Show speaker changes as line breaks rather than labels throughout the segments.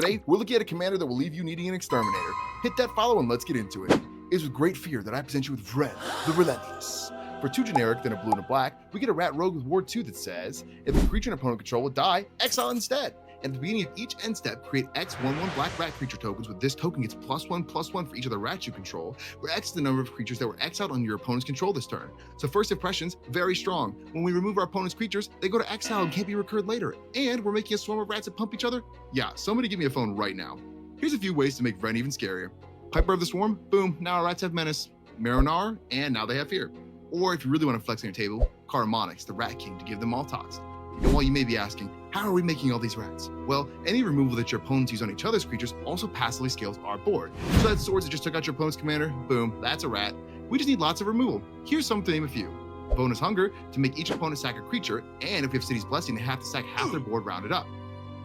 Today, we're looking at a commander that will leave you needing an exterminator. Hit that follow and let's get into it. It is with great fear that I present you with Ren, the Relentless. For 2 generic, then a blue and a black, we get a rat rogue with ward 2 that says, if a creature in opponent control will die, exile instead. And at the beginning of each end step, create X 1/1 black rat creature tokens with this token gets +1/+1 for each of the rats you control, where X is the number of creatures that were exiled on your opponent's control this turn. So first impressions, very strong. When we remove our opponent's creatures, they go to exile and can't be recurred later. And we're making a swarm of rats that pump each other? Yeah, somebody give me a phone right now. Here's a few ways to make Ren even scarier. Piper of the Swarm, boom, now our rats have menace. Marinar, and now they have fear. Or if you really want to flex on your table, Caramonix, the Rat King, to give them all tox. And while you may be asking, how are we making all these rats? Well, any removal that your opponents use on each other's creatures also passively scales our board. So that swords that just took out your opponent's commander, boom, that's a rat. We just need lots of removal. Here's some to name a few. Bonus Hunger, to make each opponent sack a creature, and if we have City's Blessing, they have to sack half their board rounded up.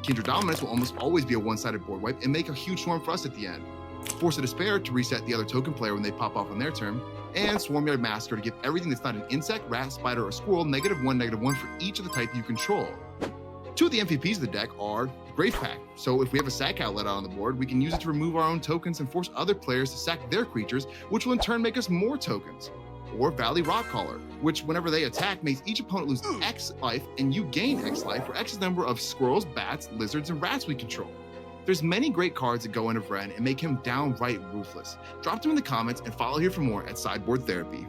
Kindred Dominance will almost always be a one-sided board wipe and make a huge swarm for us at the end. Force of Despair to reset the other token player when they pop off on their turn, and Swarmyard Massacre to give everything that's not an insect, rat, spider, or squirrel -1/-1 for each of the type you control. 2 of the MVPs of the deck are Grave Pact, so if we have a sack outlet out on the board, we can use it to remove our own tokens and force other players to sack their creatures, which will in turn make us more tokens. Or Valley Rockcaller, which whenever they attack makes each opponent lose X life and you gain X life for X's number of squirrels, bats, lizards, and rats we control. There's many great cards that go into Ren and make him downright ruthless. Drop them in the comments and follow here for more at Sideboard Therapy.